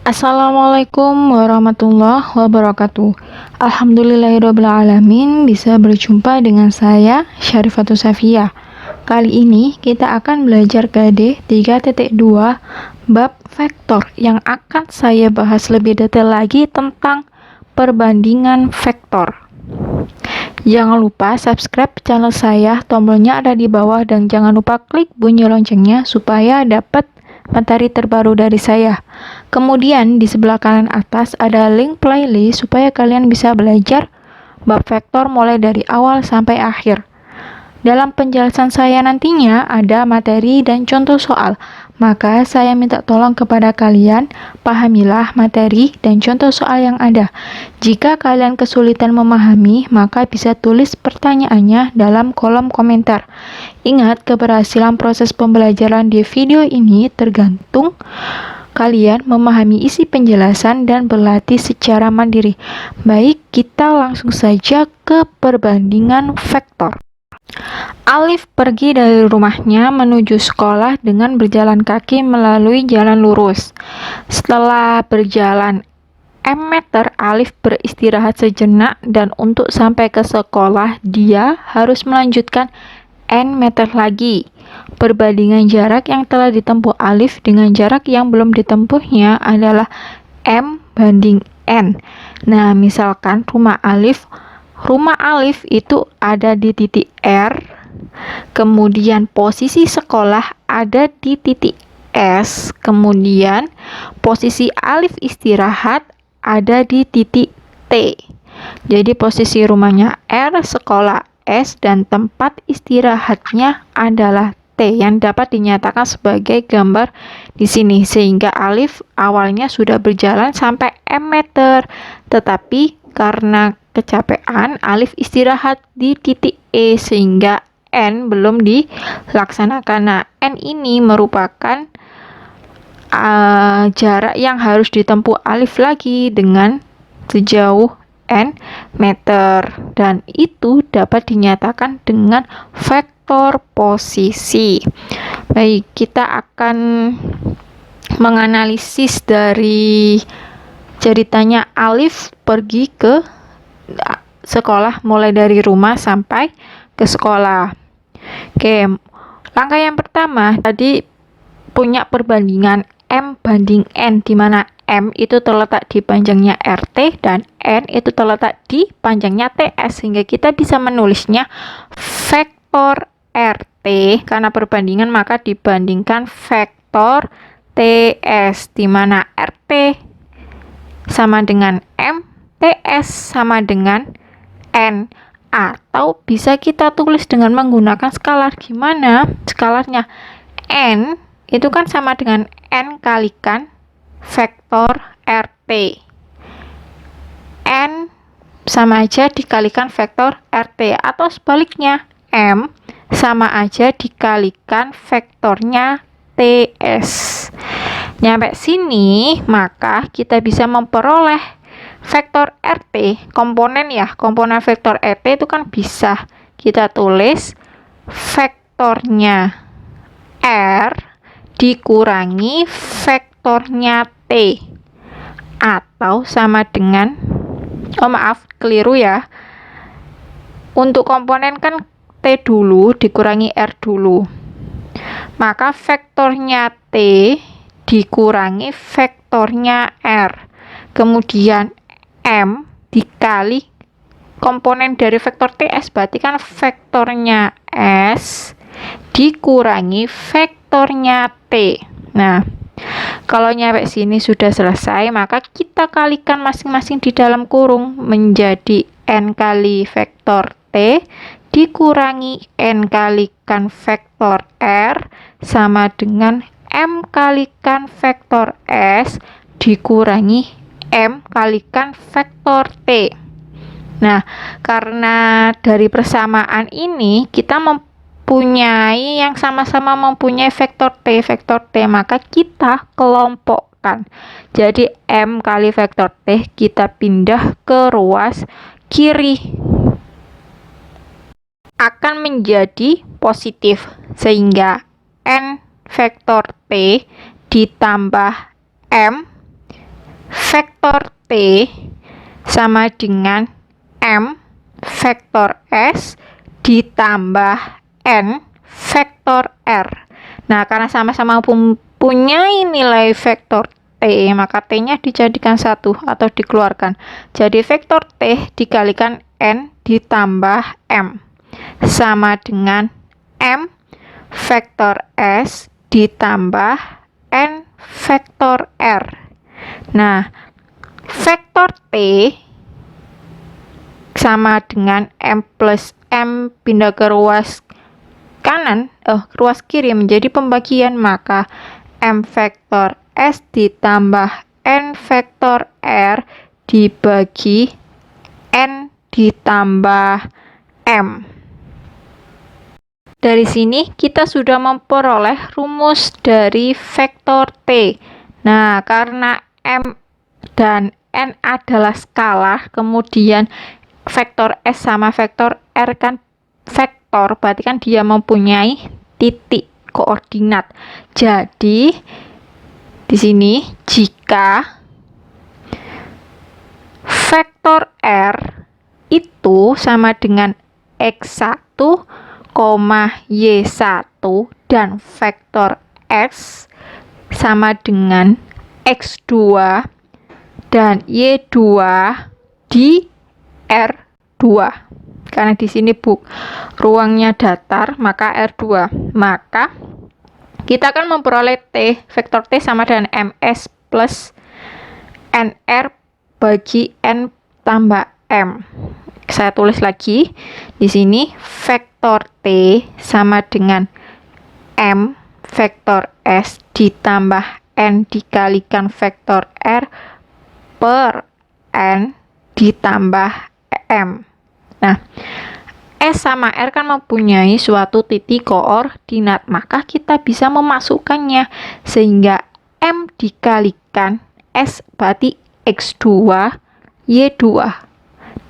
Assalamualaikum warahmatullahi wabarakatuh. Alhamdulillahirrabbilalamin, bisa berjumpa dengan saya Syarifatul Safiyah. Kali ini kita akan belajar KD 3.2 bab vektor yang akan saya bahas lebih detail lagi tentang perbandingan vektor. Jangan lupa subscribe channel saya, tombolnya ada di bawah, dan jangan lupa klik bunyi loncengnya supaya dapat materi terbaru dari saya. Kemudian di sebelah kanan atas ada link playlist supaya kalian bisa belajar bab vektor mulai dari awal sampai akhir. Dalam penjelasan saya nantinya ada materi dan contoh soal, maka saya minta tolong kepada kalian, pahamilah materi dan contoh soal yang ada. Jika kalian kesulitan memahami, maka bisa tulis pertanyaannya dalam kolom komentar. Ingat, keberhasilan proses pembelajaran di video ini tergantung kalian memahami isi penjelasan dan berlatih secara mandiri. Baik, kita langsung saja ke perbandingan vektor. Alif pergi dari rumahnya menuju sekolah dengan berjalan kaki melalui jalan lurus. Setelah berjalan meter, Alif beristirahat sejenak dan untuk sampai ke sekolah dia harus melanjutkan meter lagi. Perbandingan jarak yang telah ditempuh Alif dengan jarak yang belum ditempuhnya adalah M banding N. Nah, misalkan Rumah Alif itu ada di titik R, kemudian posisi sekolah ada di titik S, kemudian posisi Alif istirahat ada di titik T. Jadi posisi rumahnya R, sekolah S, dan tempat istirahatnya adalah T yang dapat dinyatakan sebagai gambar di sini, sehingga Alif awalnya sudah berjalan sampai M meter, tetapi karena kecapean, Alif istirahat di titik E sehingga N belum dilaksanakan. Nah, N ini merupakan jarak yang harus ditempuh Alif lagi dengan sejauh N meter, dan itu dapat dinyatakan dengan vektor posisi. Baik, kita akan menganalisis dari ceritanya Alif pergi ke sekolah mulai dari rumah sampai ke sekolah. Oke, langkah yang pertama tadi punya perbandingan M banding N, di mana M itu terletak di panjangnya RT dan N itu terletak di panjangnya TS, sehingga kita bisa menulisnya vektor RT. Karena perbandingan maka dibandingkan vektor TS, di mana RT sama dengan M, TS sama dengan N. Atau bisa kita tulis dengan menggunakan skalar. Gimana skalarnya? N itu kan sama dengan N kalikan vektor RT. N sama aja dikalikan vektor RT, atau sebaliknya M sama aja dikalikan vektornya TS. Nyampe sini, maka kita bisa memperoleh vektor RT, komponen vektor RT itu kan bisa kita tulis vektornya R dikurangi vektornya T, atau sama dengan, keliru ya, untuk komponen kan T dulu dikurangi R dulu, maka vektornya T dikurangi vektornya R, kemudian M dikali komponen dari vektor TS, berarti kan vektornya S dikurangi vektornya T. Nah, kalau nyampe sini sudah selesai, maka kita kalikan masing-masing di dalam kurung menjadi N kali vektor T dikurangi N kalikan vektor R sama dengan M kalikan vektor S dikurangi M kalikan vektor T. Nah, karena dari persamaan ini kita mempunyai yang sama-sama mempunyai vektor T, maka kita kelompokkan. Jadi M kali vektor T kita pindah ke ruas kiri, akan menjadi positif, sehingga N vektor T ditambah M vektor T sama dengan M vektor S ditambah N vektor R. Nah, karena sama-sama mempunyai nilai vektor T, maka T-nya dijadikan 1 atau dikeluarkan. Jadi vektor T dikalikan N ditambah M sama dengan M vektor S ditambah N vektor R. Nah, vektor T sama dengan M plus M pindah ke ruas kanan, ruas kiri menjadi pembagian, maka M vektor S ditambah N vektor R dibagi N ditambah M. Dari sini kita sudah memperoleh rumus dari vektor T. Nah, karena M dan N adalah skalar, kemudian vektor S sama vektor R kan vektor, berarti kan dia mempunyai titik koordinat. Jadi di sini jika vektor R itu sama dengan X1, Y1 dan vektor X sama dengan X2 dan Y2 di R2. Karena di sini ruangnya datar, maka R2. Maka kita akan memperoleh T, vektor T sama dengan MS plus NR bagi N tambah M. Saya tulis lagi di sini, vektor T sama dengan M vektor S ditambah N dikalikan vektor R per N ditambah M. Nah, S sama R kan mempunyai suatu titik koordinat, maka kita bisa memasukkannya, sehingga M dikalikan S berarti X2 Y2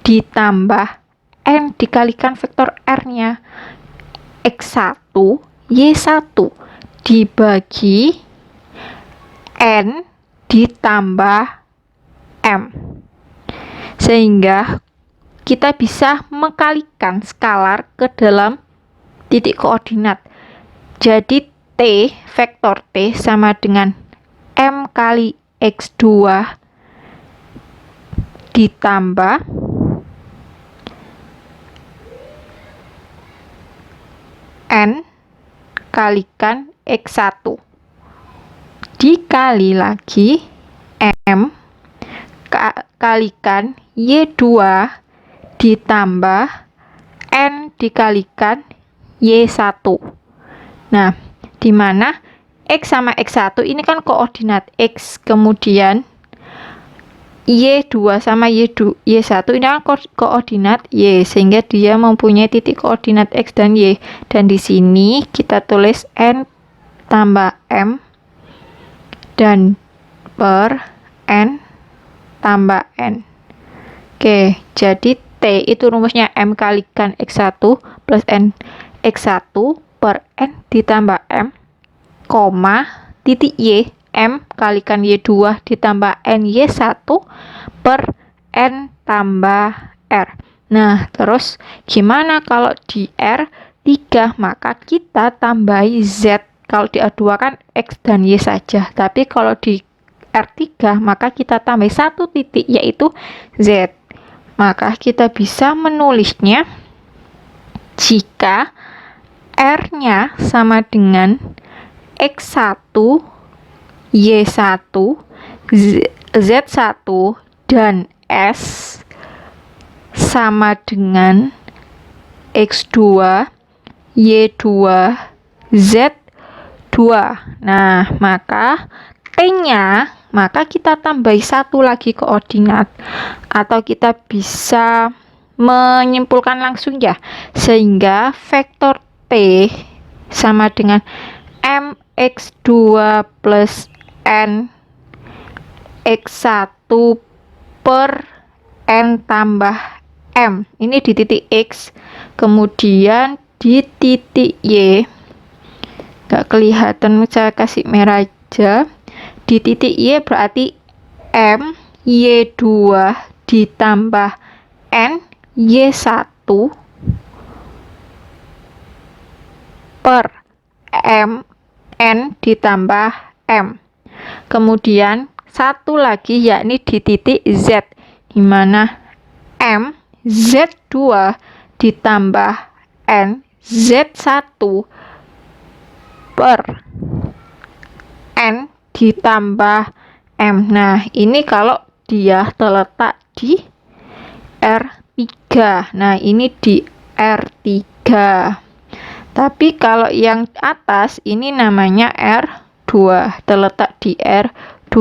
ditambah N dikalikan vektor R-nya X1 Y1 dibagi N ditambah M, sehingga kita bisa mengkalikan skalar ke dalam titik koordinat. Jadi T, vektor T sama dengan M kali X2 ditambah N kalikan X1 dikali lagi M kalikan Y2 ditambah N dikalikan Y1. Nah, di mana X sama X1 ini kan koordinat X, kemudian Y2 sama Y1 ini kan koordinat Y, sehingga dia mempunyai titik koordinat X dan Y. Dan di sini kita tulis N tambah M dan per N tambah N. Oke, jadi T itu rumusnya M kalikan X1 plus N X1 per N ditambah M, titik Y, M kalikan Y2 ditambah N Y1 per N tambah R. Nah, terus gimana kalau di R3? Maka kita tambahi Z. Kalau di R2 kan X dan Y saja, tapi kalau di R3 maka kita tambah satu titik yaitu Z. Maka kita bisa menulisnya jika R-nya sama dengan X1, Y1, Z1 dan S sama dengan X2, Y2, Z2. Nah, maka T-nya maka kita tambahi satu lagi koordinat, atau kita bisa menyimpulkan langsung ya, sehingga vektor T sama dengan MX2 plus N X1 per N tambah M. Ini di titik X, kemudian di titik Y nggak kelihatan, saya kasih merah aja. Di titik Y berarti M Y2 ditambah N Y1 per M N ditambah M. Kemudian satu lagi yakni di titik Z, di mana M Z2 ditambah N Z1 per N ditambah M. Nah, ini kalau dia terletak di R3. Nah, ini di R3. Tapi kalau yang atas ini namanya R2, terletak di R2.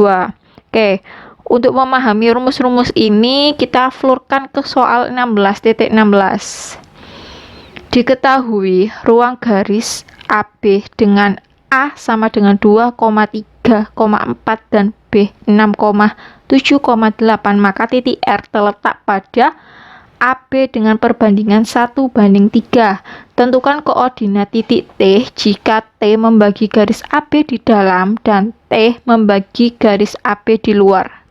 Oke, untuk memahami rumus-rumus ini kita flurkan ke soal 16.16. Diketahui ruang garis AB dengan A sama dengan 2,3,4 dan B 6,7,8, maka titik R terletak pada AB dengan perbandingan 1:3. Tentukan koordinat titik T jika T membagi garis AB di dalam dan T membagi garis AB di luar.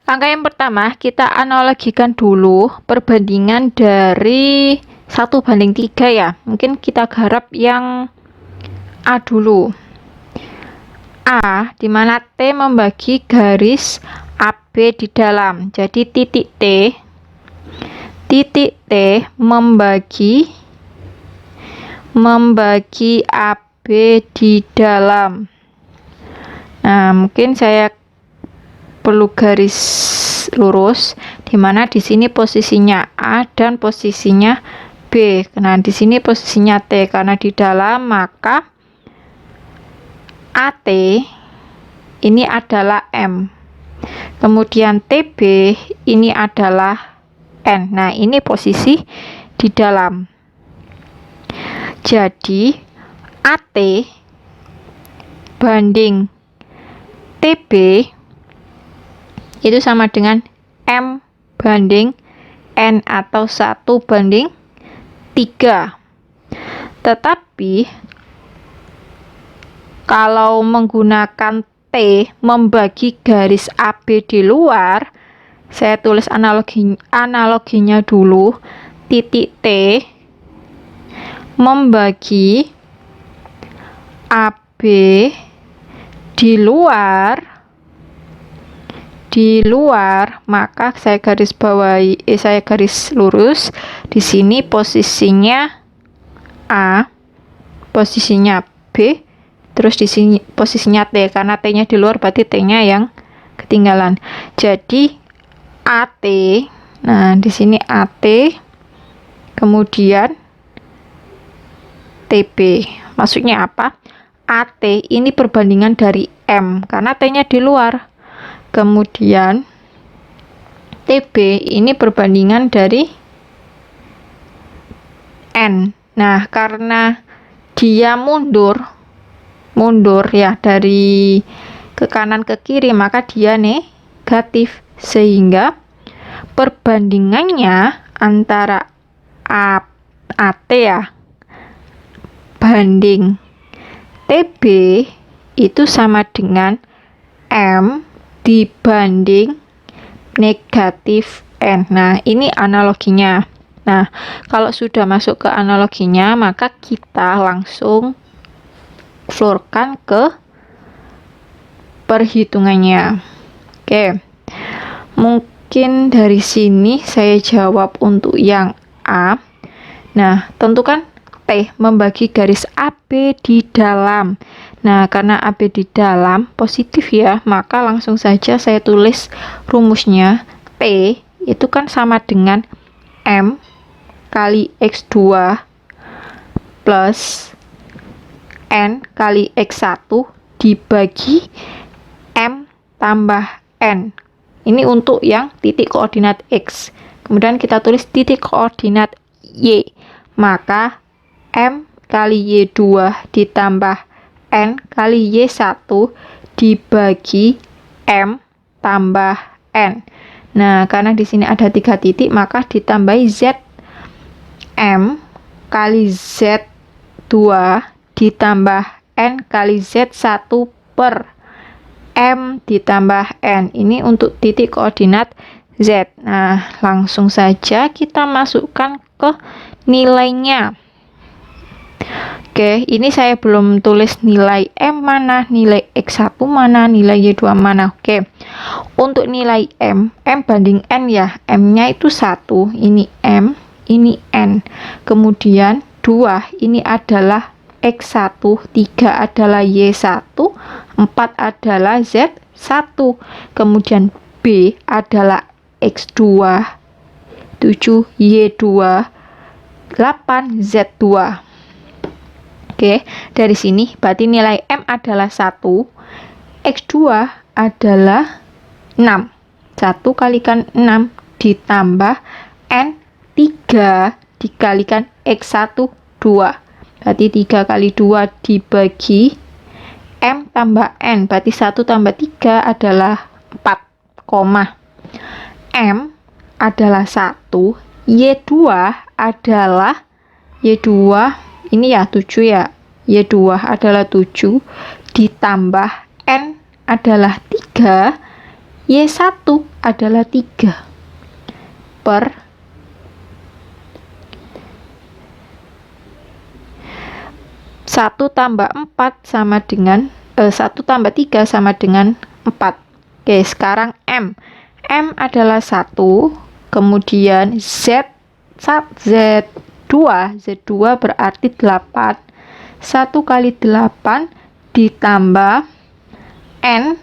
Langkah yang pertama, kita analogikan dulu perbandingan dari 1:3 ya. Mungkin kita garap yang A dulu. A, di mana T membagi garis AB di dalam. Jadi titik T membagi AB di dalam. Nah, mungkin saya perlu garis lurus, di mana di sini posisinya A dan posisinya B. Nah, di sini posisinya T karena di dalam, maka AT ini adalah M. Kemudian TB ini adalah N. Nah, ini posisi di dalam. Jadi AT banding TB itu sama dengan M banding N atau 1:3. Tetapi kalau menggunakan T membagi garis AB di luar, saya tulis analoginya dulu. Titik T membagi AB di luar, maka saya garis bawahi, saya garis lurus. Di sini posisinya A, posisinya B, terus di sini posisinya T, karena T-nya di luar berarti T-nya yang ketinggalan. Jadi AT, nah di sini AT, kemudian TB. Maksudnya apa? AT ini perbandingan dari M karena T-nya di luar. Kemudian TB ini perbandingan dari N. Nah, karena dia mundur ya dari ke kanan ke kiri, maka dia negatif, sehingga perbandingannya antara AT ya banding TB itu sama dengan M dibanding negatif N. Nah, ini analoginya. Nah, kalau sudah masuk ke analoginya, maka kita langsung flurkan ke perhitungannya. Oke, mungkin dari sini saya jawab untuk yang A. Nah, tentukan T membagi garis AB di dalam. Nah, karena AB di dalam positif ya, maka langsung saja saya tulis rumusnya. T itu kan sama dengan M kali X2 plus N kali X1 dibagi M tambah N. Ini untuk yang titik koordinat X. Kemudian kita tulis titik koordinat Y. Maka M kali Y2 ditambah N kali Y1 dibagi M tambah N. Nah, karena di sini ada 3 titik, maka ditambahi Z M kali Z2 ditambah N kali Z1 per M ditambah N. Ini untuk titik koordinat Z. Nah, langsung saja kita masukkan ke nilainya. Oke, ini saya belum tulis nilai M mana, nilai X1 mana, nilai Y2 mana. Oke, untuk nilai M banding N ya. M-nya itu 1, ini M, ini N. Kemudian 2, ini adalah X1, 3 adalah Y1, 4 adalah Z1. Kemudian B adalah X2, 7 Y2, 8 Z2. Oke, dari sini berarti nilai M adalah 1, X2 adalah 6. 1 kalikan 6 ditambah N 3 dikalikan X1 2. Berarti 3 kali 2 dibagi M tambah N. Berarti 1 tambah 3 adalah 4, M adalah 1, Y2 adalah Y2 ini ya 7 ya, Y2 adalah 7 ditambah N adalah 3, Y1 adalah 3 per 1 tambah 4 sama dengan 1 tambah 3 sama dengan 4. Oke, sekarang M adalah 1, kemudian Z2 berarti 8. 1 kali 8 ditambah N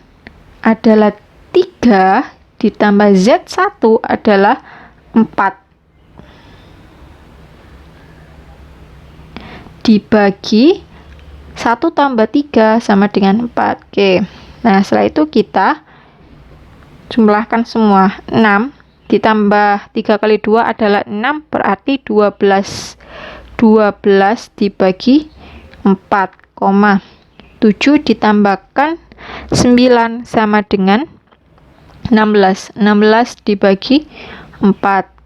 adalah 3 ditambah Z1 adalah 4 dibagi 1 tambah 3 sama dengan 4. Oke, nah setelah itu kita jumlahkan semua. 6 ditambah 3 kali 2 adalah 6, berarti 12 dibagi 4, 7 ditambahkan 9 sama dengan 16 dibagi 4,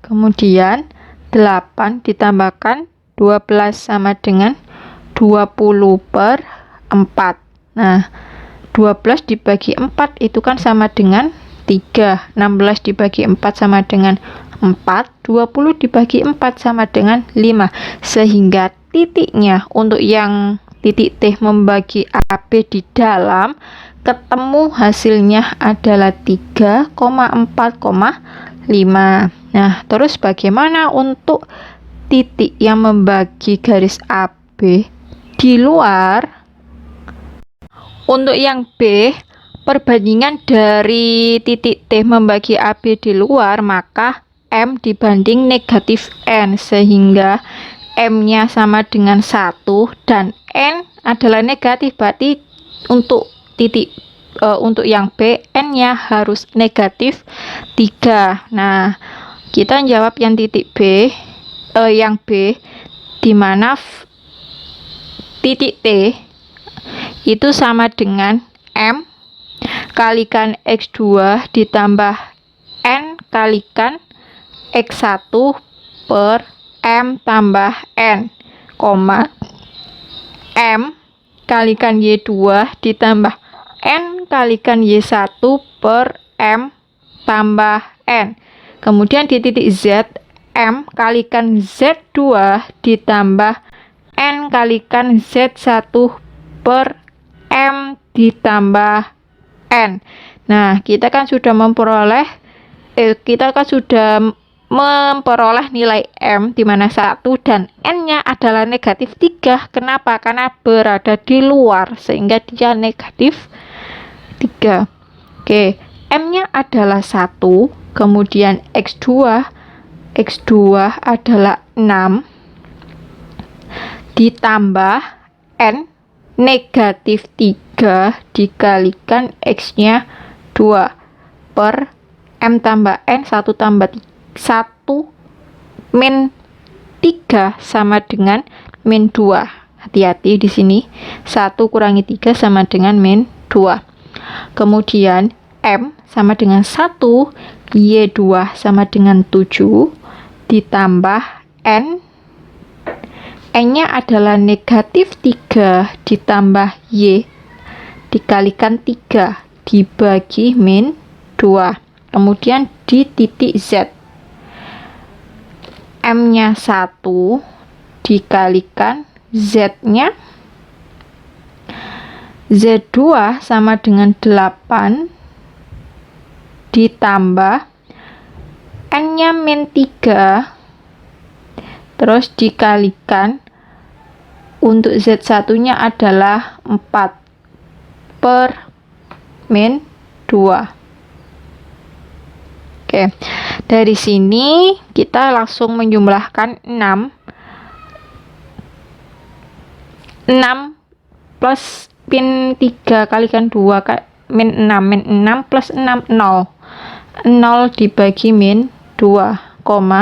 kemudian 8 ditambahkan 12 sama dengan 20 per 4. Nah, 12 dibagi 4 itu kan sama dengan 3. 16 dibagi 4 sama dengan 4. 20 dibagi 4 sama dengan 5. Sehingga titiknya untuk yang titik T membagi AB di dalam, ketemu hasilnya adalah 3,4,5. Nah, terus bagaimana untuk titik yang membagi garis AB di luar? Untuk yang B, perbandingan dari titik T membagi AB di luar, maka M dibanding negatif N, sehingga M-nya sama dengan 1 dan N adalah negatif, berarti untuk titik untuk yang B, N-nya harus negatif 3. Nah, kita jawab yang titik B, yang B, di mana titik T itu sama dengan M kalikan X2 ditambah N kalikan X1 per M tambah N, M kalikan Y2 ditambah N kalikan Y1 per M tambah N. Kemudian di titik Z, M kalikan Z2 ditambah N kalikan Z1 per M ditambah N. Nah, kita kan sudah memperoleh nilai M di mana 1 dan N-nya adalah negatif 3. Kenapa? Karena berada di luar sehingga dia negatif 3. Oke, M-nya adalah 1, kemudian X2 adalah 6 ditambah N negatif 3 dikalikan X-nya 2 per M tambah N 1 tambah 1 min 3 sama dengan min 2. Hati-hati di sini. 1 kurangi 3 sama dengan min 2. Kemudian M sama dengan 1, Y2 sama dengan 7 ditambah N-nya adalah negatif 3 ditambah Y dikalikan 3 dibagi min 2. Kemudian di titik Z, M-nya 1 dikalikan Z-nya. Z2 sama dengan 8 ditambah N-nya min 3 terus dikalikan, untuk Z1 nya adalah 4 per min 2. Oke, dari sini kita langsung menjumlahkan 6 plus min 3 kalikan 2 min 6 plus 6 0 dibagi min 2, 7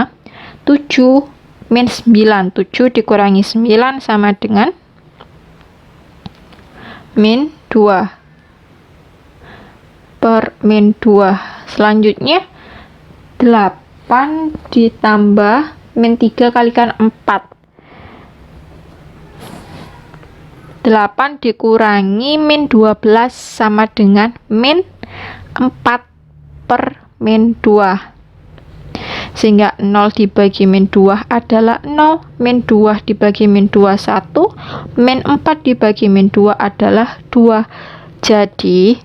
min 9, 7 dikurangi 9 sama dengan min 2 per min 2. Selanjutnya 8 ditambah min 3 kalikan 4, 8 dikurangi min 12 sama dengan min 4 per min 2, sehingga 0 dibagi min 2 adalah 0, min 2 dibagi min 2 1, min 4 dibagi min 2 adalah 2. Jadi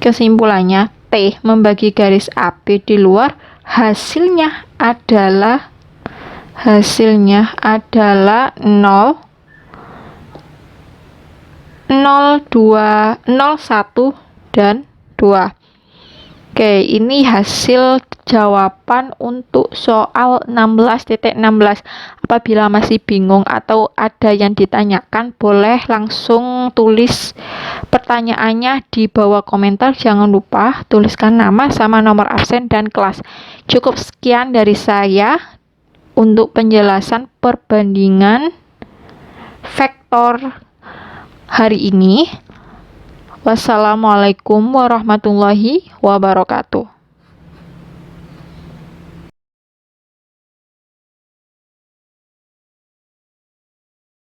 kesimpulannya T membagi garis AB di luar, hasilnya adalah 0, 0, 2, 0, 1, dan 2. Oke, ini hasil jawaban untuk soal 16.16. Apabila masih bingung atau ada yang ditanyakan, boleh langsung tulis pertanyaannya di bawah komentar. Jangan lupa tuliskan nama sama nomor absen dan kelas. Cukup sekian dari saya untuk penjelasan perbandingan vektor hari ini. Wassalamualaikum warahmatullahi wabarakatuh.